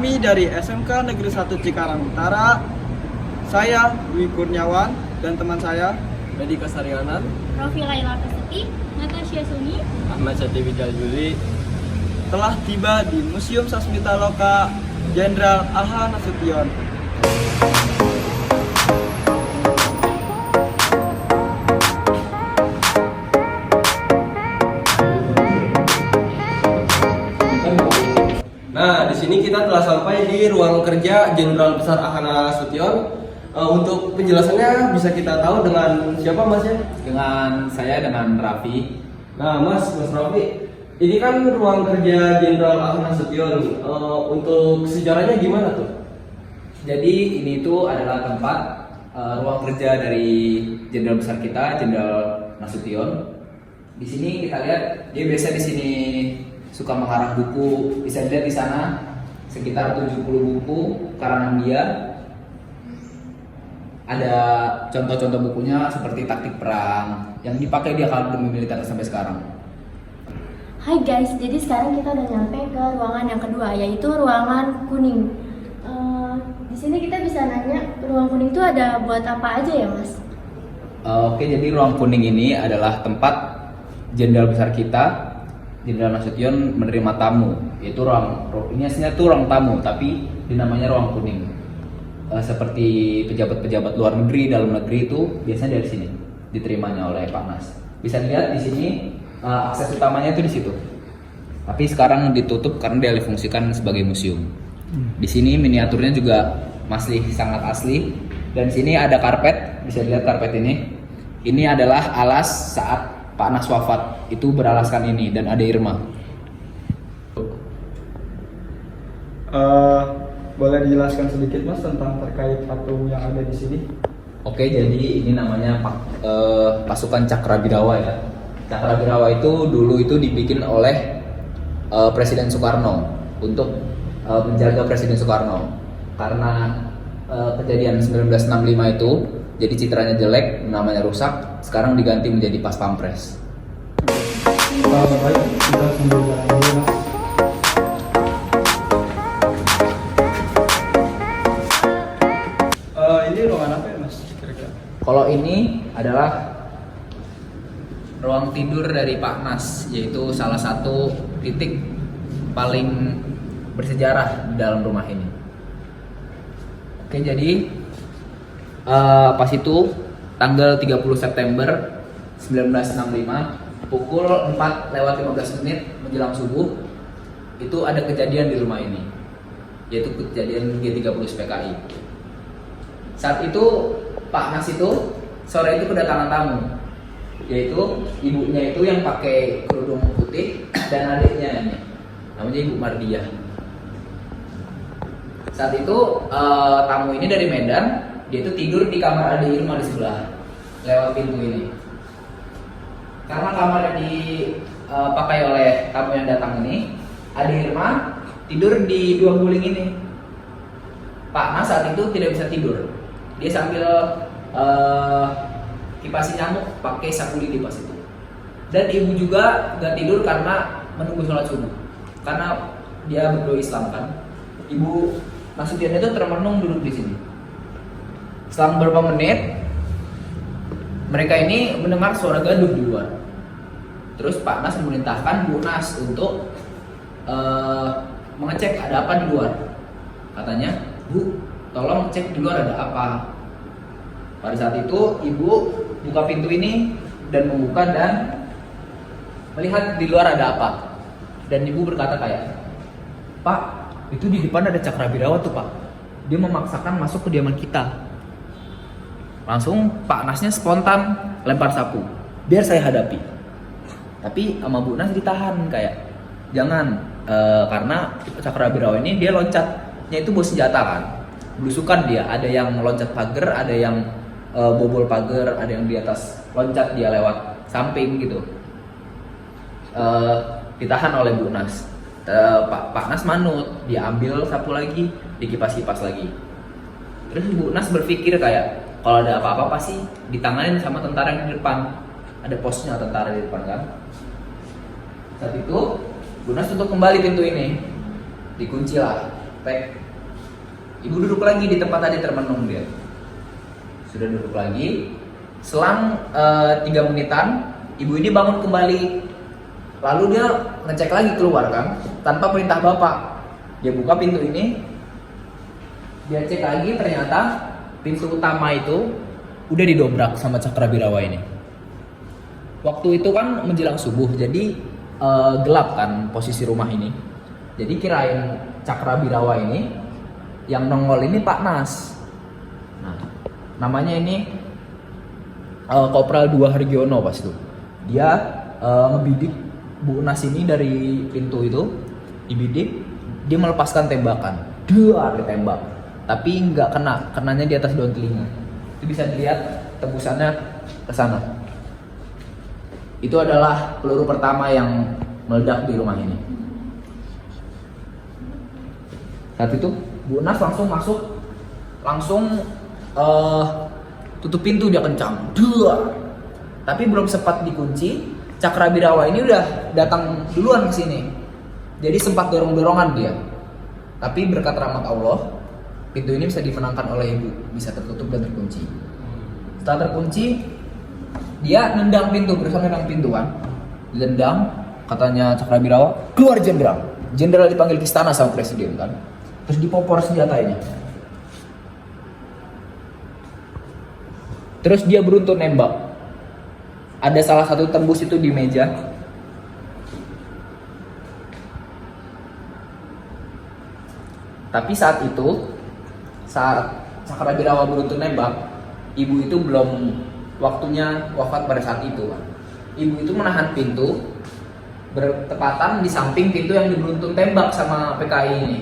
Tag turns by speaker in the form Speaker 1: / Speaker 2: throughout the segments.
Speaker 1: Kami dari SMK Negeri 1 Cikarang Utara, saya Dwi Kurniawan dan teman saya
Speaker 2: Medi Kasarianan,
Speaker 3: Rofi Laila Prasetti, Natasha Suni,
Speaker 2: Ahmad Syati Wijal Juli,
Speaker 1: telah tiba di Museum Sasmita Loka Jenderal A.H. Nasution.
Speaker 2: Nah, di sini kita telah sampai di ruang kerja Jenderal Besar A.H. Nasution. Untuk penjelasannya bisa kita tahu dengan siapa Mas ya?
Speaker 4: Dengan Raffi.
Speaker 2: Nah, Mas Raffi, ini kan ruang kerja Jenderal A.H. Nasution. Untuk sejarahnya gimana tuh?
Speaker 4: Jadi ini tuh adalah tempat ruang kerja dari Jenderal besar kita, Jenderal Nasution. Di sini kita lihat dia biasa di sini suka mengarang buku. Bisa dilihat di sana sekitar 70 buku karangan dia. Ada contoh-contoh bukunya seperti taktik perang yang dipakai di akademi militer sampai sekarang.
Speaker 3: Hai guys, jadi sekarang kita udah nyampe ke ruangan yang kedua, yaitu ruangan kuning. Di sini kita bisa nanya, ruang kuning itu ada buat apa aja ya, Mas?
Speaker 4: Oke, jadi ruang kuning ini adalah tempat Jenderal besar kita, Jenderal Nasution menerima tamu. Yaitu ini aslinya tuh ruang tamu, tapi dinamanya ruang kuning. Seperti pejabat-pejabat luar negeri, dalam negeri itu biasanya dari sini diterimanya oleh Pak Nas. Bisa dilihat di sini akses utamanya itu di situ. Tapi sekarang ditutup karena dialih fungsikan sebagai museum. Di sini miniaturnya juga masih sangat asli dan di sini ada karpet. Bisa dilihat karpet ini. Ini adalah alas saat Pak Nas wafat. Itu beralaskan ini dan ada Irma.
Speaker 1: Boleh dijelaskan sedikit Mas tentang terkait patung yang ada di sini?
Speaker 4: Oke, jadi ini namanya pasukan Cakrabirawa ya. Cakrabirawa itu dulu itu dibikin oleh Presiden Soekarno untuk menjaga Presiden Soekarno. Karena kejadian 1965 itu, jadi citranya jelek, namanya rusak, sekarang diganti menjadi Pas Pampres.
Speaker 1: Baik, kita sambil jalan dulu Mas. Ini ruangan apa ya Mas? Kira-kira?
Speaker 4: Kalau ini adalah ruang tidur dari Pak Nas, yaitu salah satu titik paling bersejarah di dalam rumah ini. Oke, jadi pas itu tanggal 30 September 1965 pukul 4:15 menjelang subuh itu ada kejadian di rumah ini, yaitu kejadian G30 PKI. Saat itu Pak Nas itu sore itu kedatangan tamu, yaitu ibunya itu yang pakai kerudung putih dan adiknya ini, namanya Ibu Mardiah. Saat itu tamu ini dari Medan, dia itu tidur di kamar adik Irma di sebelah, lewat pintu ini. Karena kamar yang dipakai oleh tamu yang datang ini, adik Irma tidur di dua guling ini. Pak Nas saat itu tidak bisa tidur. Dia sambil kipasi nyamuk pakai sapu lidi pas itu. Dan ibu juga gak tidur karena menunggu sholat subuh. Karena dia berdoa Islam kan. Ibu Nasution itu termenung duduk di sini. Selang beberapa menit, mereka ini mendengar suara gaduh di luar. Terus Pak Nas memerintahkan Bu Nas untuk mengecek ada apa di luar. Katanya, Bu, tolong cek di luar ada apa. Pada saat itu ibu buka pintu ini dan membuka dan melihat di luar ada apa. Dan ibu berkata kayak, Pak, itu di depan ada Cakrabirawa tuh Pak. Dia memaksakan masuk ke kediaman kita. Langsung Pak Nasnya spontan lempar sapu. Biar saya hadapi. Tapi sama Bu Nas ditahan kayak, jangan, karena Cakrabirawa ini dia loncatnya itu bawa senjata kan. Belusukan dia, ada yang loncat pagar, ada yang bobol pagar, ada yang di atas loncat dia lewat samping gitu. Ditahan oleh Bu Nas. Pak Nas manut, dia ambil sapu lagi, dikipas-kipas lagi. Terus Bu Nas berpikir kayak, kalau ada apa-apa pasti ditanganin sama tentara yang di depan. Ada posnya tentara di depan kan. Saat itu Bu Nas tutup kembali pintu ini, dikunci lah. Tek. Ibu duduk lagi di tempat tadi termenung dia. Sudah duduk lagi. Selang 3 menitan, ibu ini bangun kembali. Lalu dia ngecek lagi keluar kan, tanpa perintah bapak. Dia buka pintu ini. Dia cek lagi, ternyata pintu utama itu udah didobrak sama Cakrabirawa ini. Waktu itu kan menjelang subuh, jadi gelap kan posisi rumah ini. Jadi kirain Cakrabirawa ini yang nongol ini Pak Nas. Nah, namanya ini Kopral 2 Hargiono pas itu. Dia ngebidik Bu Nas ini dari pintu itu, dibidik, dia melepaskan tembakan. Dia ditembak. Tapi nggak kena, kenanya di atas daun telinga. Itu bisa dilihat tembusannya ke sana. Itu adalah peluru pertama yang meledak di rumah ini. Saat itu Bu Nas langsung masuk, langsung tutup pintu, dia kencang. Dua. Tapi belum sempat dikunci, Cakrabirawa ini udah datang duluan ke sini. Jadi sempat dorong-dorongan dia. Tapi berkat rahmat Allah, pintu ini bisa dimenangkan oleh ibu, bisa tertutup dan terkunci. Setelah terkunci, dia nendang pintu, berusaha nendang pintu kan. Dilendang, katanya Cakrabirawa, keluar jenderal. Jenderal dipanggil ke istana sama presiden kan. Terus dipopor senjatanya. Terus dia beruntun nembak. Ada salah satu tembus itu di meja. Tapi saat itu, saat Cakrabirawa beruntun nembak, ibu itu belum waktunya wafat pada saat itu. Ibu itu menahan pintu bertepatan di samping pintu yang diberuntun tembak sama PKI ini.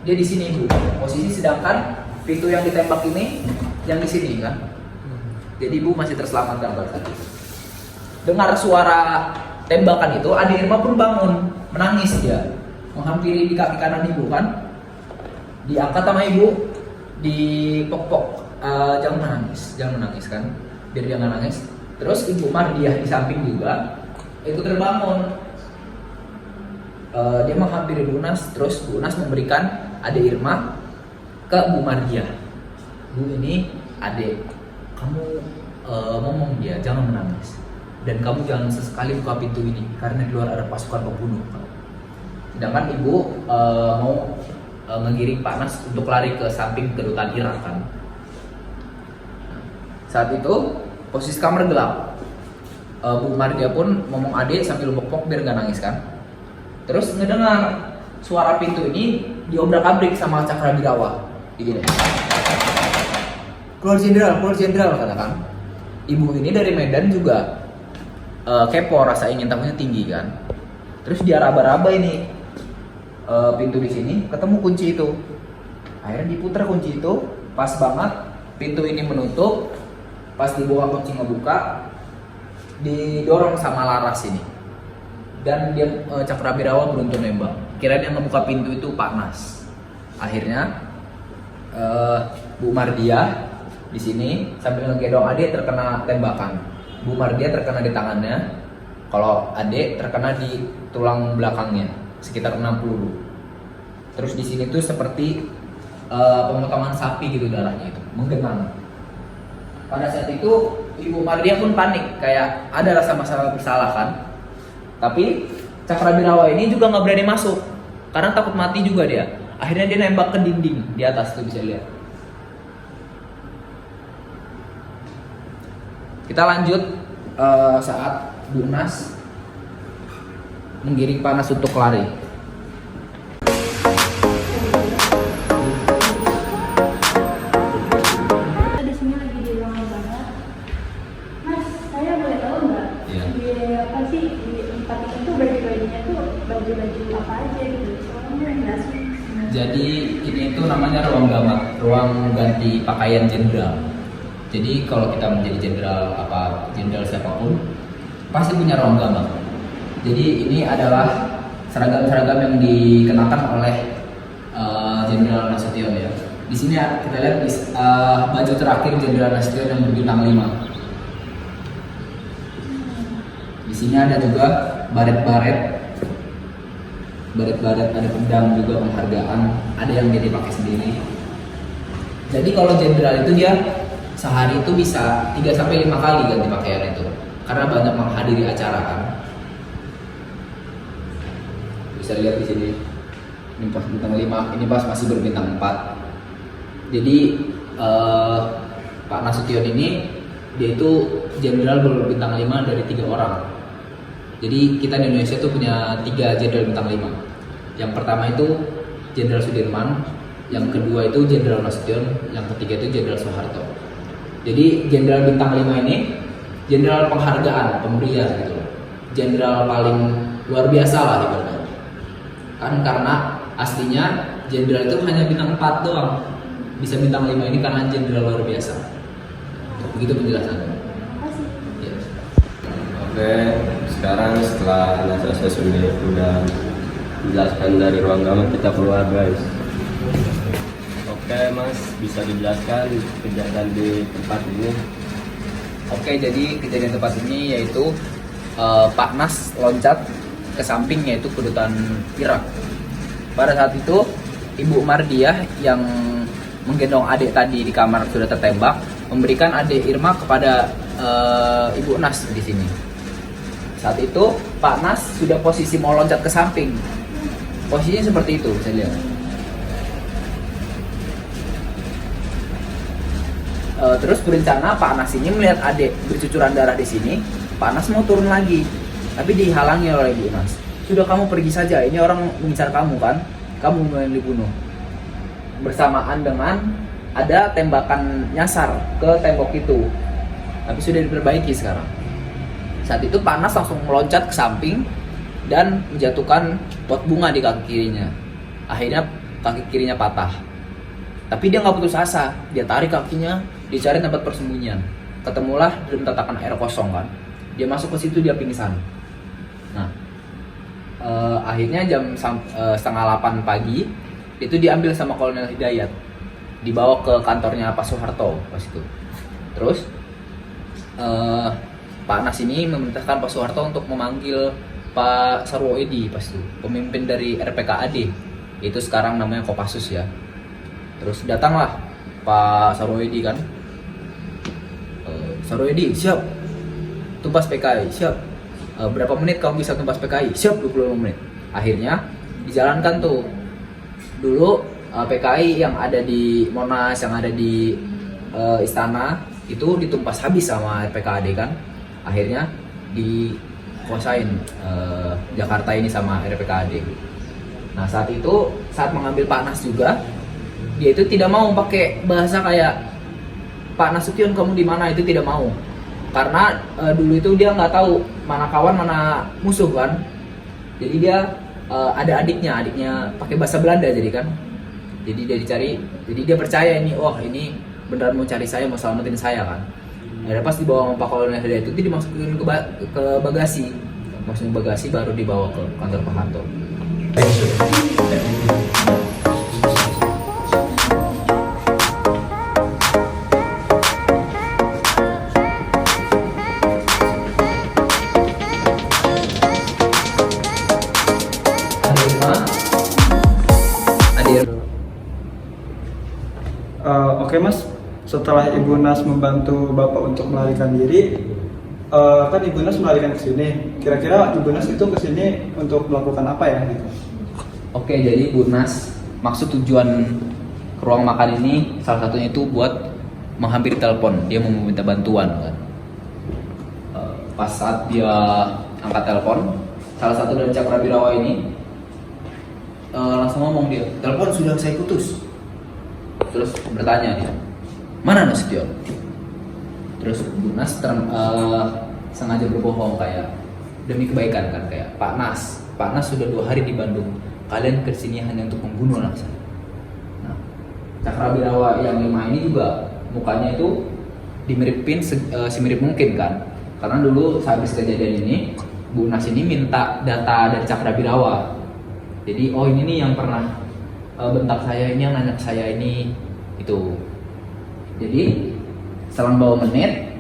Speaker 4: Dia di sini ibu, posisi, sedangkan pintu yang ditembak ini yang di sini kan. Jadi ibu masih terselamatkan pada saat itu. Dengar suara tembakan itu, Ade Irma pun bangun, menangis dia, menghampiri di kaki kanan ibu kan. Diangkat sama ibu, dipok-pok, jangan menangis kan, biar dia nggak nangis. Terus Ibu Mardiah di samping juga itu terbangun. Dia menghampiri Bu Nas, terus Bu Nas memberikan Ade Irma ke Bu Mardiah. Bu, ini Ade, kamu ngomong dia jangan menangis, dan kamu jangan sesekali buka pintu ini karena di luar ada pasukan pembunuh. Sedangkan ibu mau mengiring Pak Nas untuk lari ke samping kedutaan Irak kan. Saat itu posisi kamar gelap. Bu Mardia pun ngomong Ade sambil pok-pok biar nggak nangis kan. Terus ngedengar suara pintu ini diobrak-abrik sama Cakrabirawa. Begini. Keluar jenderal katakan. Ibu ini dari Medan juga kepo, rasa ingin tahunya tinggi kan. Terus dia raba-raba ini pintu di sini, ketemu kunci itu. Akhirnya diputar kunci itu, pas banget pintu ini menutup. Pas dibawa kunci ngebuka, didorong sama Laras ini. Dan dia Cakrabirawa beruntun nembak. Kirain yang ngebuka pintu itu Pak Nas. Akhirnya Bu Mardia di sini sambil ngegedong Ade terkena tembakan. Bu Mardia terkena di tangannya, kalau Ade terkena di tulang belakangnya sekitar 6 peluru. Terus di sini tuh seperti pemotongan sapi gitu darahnya itu, menggenang. Pada saat itu Ibu Mardia pun panik, kayak ada rasa masalah bersalah kan. Tapi Cakrabirawa ini juga nggak berani masuk karena takut mati juga dia. Akhirnya dia nembak ke dinding di atas tuh bisa lihat. Kita lanjut saat Bu Nas menggiring Pak Nas untuk lari.
Speaker 3: Kita di sini lagi di ruangan barat. Mas, saya boleh tahu nggak?
Speaker 2: Iya.
Speaker 3: Di apa sih di tempat itu baju-bajunya tuh baju-baju apa aja gitu? Soalnya nggak sih.
Speaker 4: Jadi ini itu namanya ruang gamat, ruang ganti pakaian jenderal. Jadi kalau kita menjadi jenderal siapapun pasti punya ruang gamat. Jadi ini adalah seragam-seragam yang dikenakan oleh Jenderal Nasution ya. Di sini kita lihat baju terakhir Jenderal Nasution yang berbintang 5. Di sini ada juga baret-baret baret-baret, ada pedang juga, penghargaan, ada yang dia dipakai sendiri. Jadi kalau jenderal itu dia sehari itu bisa 3 sampai 5 kali ganti pakaian itu, karena banyak menghadiri acara kan. Bisa lihat di sini, ini pas bintang 5, ini pas masih berbintang 4. Jadi Pak Nasution ini dia itu jenderal berbintang 5 dari 3 orang. Jadi kita di Indonesia tuh punya 3 jenderal bintang 5. Yang pertama itu Jenderal Sudirman, yang kedua itu Jenderal Nasution, yang ketiga itu Jenderal Soeharto. Jadi jenderal bintang 5 ini jenderal penghargaan, pemberian gitu loh. Jenderal paling luar biasa lah ibaratnya. Kan karena aslinya jenderal itu hanya bintang 4 doang. Bisa bintang 5 ini karena jenderal luar biasa. Begitu penjelasannya. Ya.
Speaker 2: Oke, sekarang setelah Anak saya sudah menjelaskan dari ruang gamma, kita keluar guys. Oke Mas, bisa dijelaskan kejadian di tempat ini?
Speaker 4: Oke, jadi kejadian tempat ini yaitu Pak Nas loncat ke samping, yaitu kedutaan Irak. Pada saat itu Ibu Mardiah yang menggendong adik tadi di kamar sudah tertembak, memberikan adik Irma kepada Ibu Nas di sini. Saat itu Pak Nas sudah posisi mau loncat ke samping. Posisinya seperti itu, bisa lihat. Terus berencana Pak Nas ini melihat adik bercucuran darah di sini. Pak Nas mau turun lagi, tapi dihalangi oleh Ibu Nas. Sudah, kamu pergi saja, ini orang mengincar kamu kan, kamu yang dibunuh. Bersamaan dengan ada tembakan nyasar ke tembok itu, tapi sudah diperbaiki sekarang. Saat itu Pak Nas langsung meloncat ke samping dan menjatuhkan pot bunga di kaki kirinya. Akhirnya kaki kirinya patah. Tapi dia nggak putus asa, dia tarik kakinya, dicari tempat persembunyian. Ketemulah dalam tatakan air kosong kan. Dia masuk ke situ, dia pingsan. Nah, akhirnya jam 7:30 pagi itu diambil sama Kolonel Hidayat, dibawa ke kantornya Pak Soeharto pas itu. Terus Pak Nas ini memerintahkan Pak Soeharto untuk memanggil Pak Sarwo Edi pas itu, pemimpin dari RPKAD, itu sekarang namanya Kopassus ya. Terus datanglah Pak Sarwo Edi kan, Sarwo Edi siap tumpas PKI, siap. Berapa menit kamu bisa tumpas PKI? Siap, 25 menit. Akhirnya dijalankan tuh. Dulu PKI yang ada di Monas, yang ada di istana itu ditumpas habis sama RPKAD kan. Akhirnya dikuasain Jakarta ini sama RPKAD. Nah, saat itu saat mengambil Pak Nas juga, dia itu tidak mau pakai bahasa kayak Pak Nasution kamu di mana, itu tidak mau. Karena dulu itu dia nggak tahu mana kawan mana musuh kan. Jadi dia ada adiknya pakai bahasa Belanda jadi kan. Jadi dia dicari, jadi dia percaya ini, oh ini beneran mau cari saya, mau selamatin saya kan. Ada pas dibawa sama Pak Kolonel Hidayat itu dimasukin ke bagasi, masukin bagasi baru dibawa ke kantor Pak Harto.
Speaker 1: Oke Mas, setelah Ibu Nas membantu Bapak untuk melarikan diri, kan Ibu Nas melarikan ke sini. Kira-kira Ibu Nas itu ke sini untuk melakukan apa ya? Gitu.
Speaker 4: Oke, jadi Bu Nas, maksud tujuan ruang makan ini salah satunya itu buat menghampiri telepon. Dia mau meminta bantuan kan. Pas saat dia angkat telepon, salah satu dari Cakrabirawa ini langsung ngomong dia, telepon sudah saya putus. Terus bertanya dia, mana Nasution? Terus Bu Nas sengaja berbohong kayak demi kebaikan kan, kayak Pak Nas sudah 2 hari di Bandung, kalian kesini hanya untuk membunuh anak saya. Nah, Cakrabirawa yang 5 ini juga mukanya itu dimiripin semirip mungkin kan, karena dulu sehabis kejadian ini Bu Nas ini minta data dari Cakrabirawa. Jadi oh ini nih yang pernah bentak saya, ini yang nanya saya ini itu. Jadi selang beberapa menit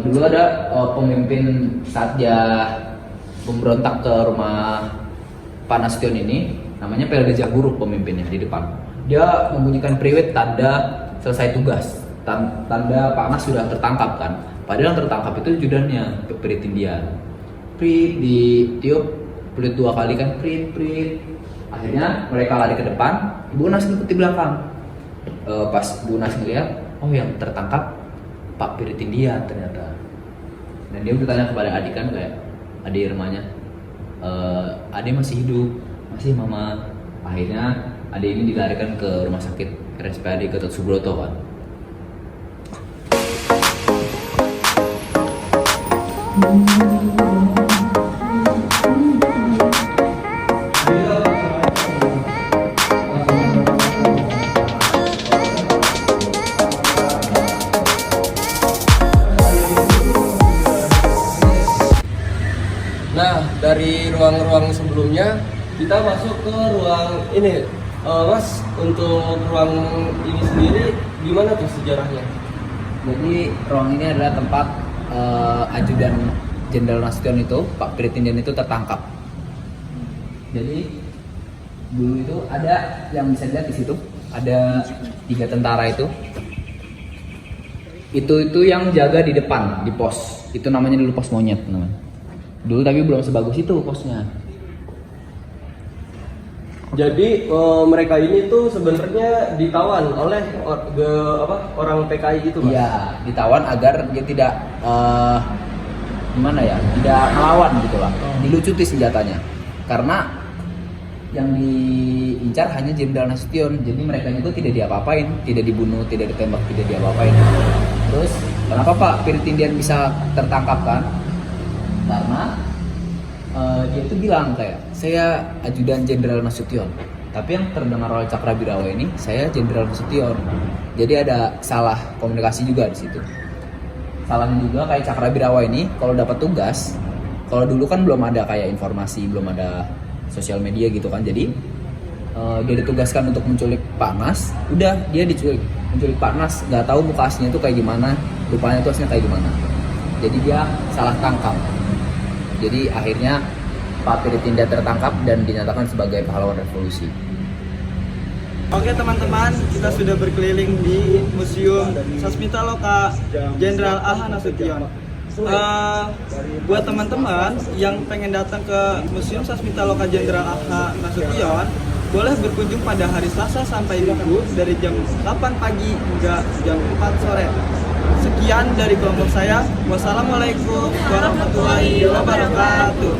Speaker 4: dulu ada pemimpin saat dia memberontak ke rumah Pak Nasution ini, namanya PLD Jaguru pemimpinnya di depan. Dia membunyikan priwet tanda selesai tugas, tanda Pak Mas sudah tertangkap kan. Padahal yang tertangkap itu ajudannya, Prit Indian. Prit ditiup, pelit 2 kali kan, prit. Akhirnya mereka lari ke depan, Ibu Nas ikut di belakang. Pas Bu Nas ngeliat, oh yang tertangkap Pak Prit Indian ternyata. Dan dia bertanya kepada adik kan, kayak adik Irmanya, adik masih hidup, masih mama. Akhirnya adik ini dilarikan ke rumah sakit RSPAD Gatot Subroto kan.
Speaker 2: Nah, dari ruang-ruang sebelumnya kita masuk ke ruang ini. Mas, untuk ruang ini sendiri gimana tuh sejarahnya?
Speaker 4: Jadi ruang ini adalah tempat ajudan Jenderal Nasution itu, Pak Prit Indian itu tertangkap. Jadi dulu itu ada yang bisa dilihat di situ, ada 3 tentara itu. Itu yang jaga di depan, di pos. Itu namanya dulu pos monyet namanya. Dulu tapi belum sebagus itu posnya.
Speaker 2: Jadi mereka ini tuh sebenarnya ditawan oleh orang PKI gitu, Mas?
Speaker 4: Iya, ditawan agar dia tidak gimana ya, tidak melawan gitu lah. Dilucuti senjatanya. Karena yang diincar hanya Jenderal Nasution. Jadi mereka itu tidak diapa-apain, tidak dibunuh, tidak ditembak, tidak diapa-apain. Terus kenapa Pak Prit Indian bisa tertangkap kan? Karena dia itu bilang kayak, saya ajudan Jenderal Nasution, tapi yang terdengar oleh Cakrabirawa ini saya Jenderal Nasution. Jadi ada salah komunikasi juga di situ. Salahnya juga kayak Cakrabirawa ini kalau dapat tugas, kalau dulu kan belum ada kayak informasi, belum ada sosial media gitu kan. Jadi dia ditugaskan untuk menculik Pak Nas, udah dia menculik Pak Nas, nggak tahu muka aslinya itu kayak gimana, rupanya itu aslinya kayak gimana. Jadi dia salah tangkap. Jadi akhirnya Pak Prit Indian tertangkap dan dinyatakan sebagai pahlawan revolusi.
Speaker 1: Oke teman-teman, kita sudah berkeliling di Museum Sasmita Loka Jenderal A.H. Nasution. Buat teman-teman yang pengen datang ke Museum Sasmita Loka Jenderal A.H. Nasution, boleh berkunjung pada hari Selasa sampai Minggu dari jam 8 pagi hingga jam 4 sore. Sekian dari kelompok saya. Wassalamualaikum warahmatullahi wabarakatuh.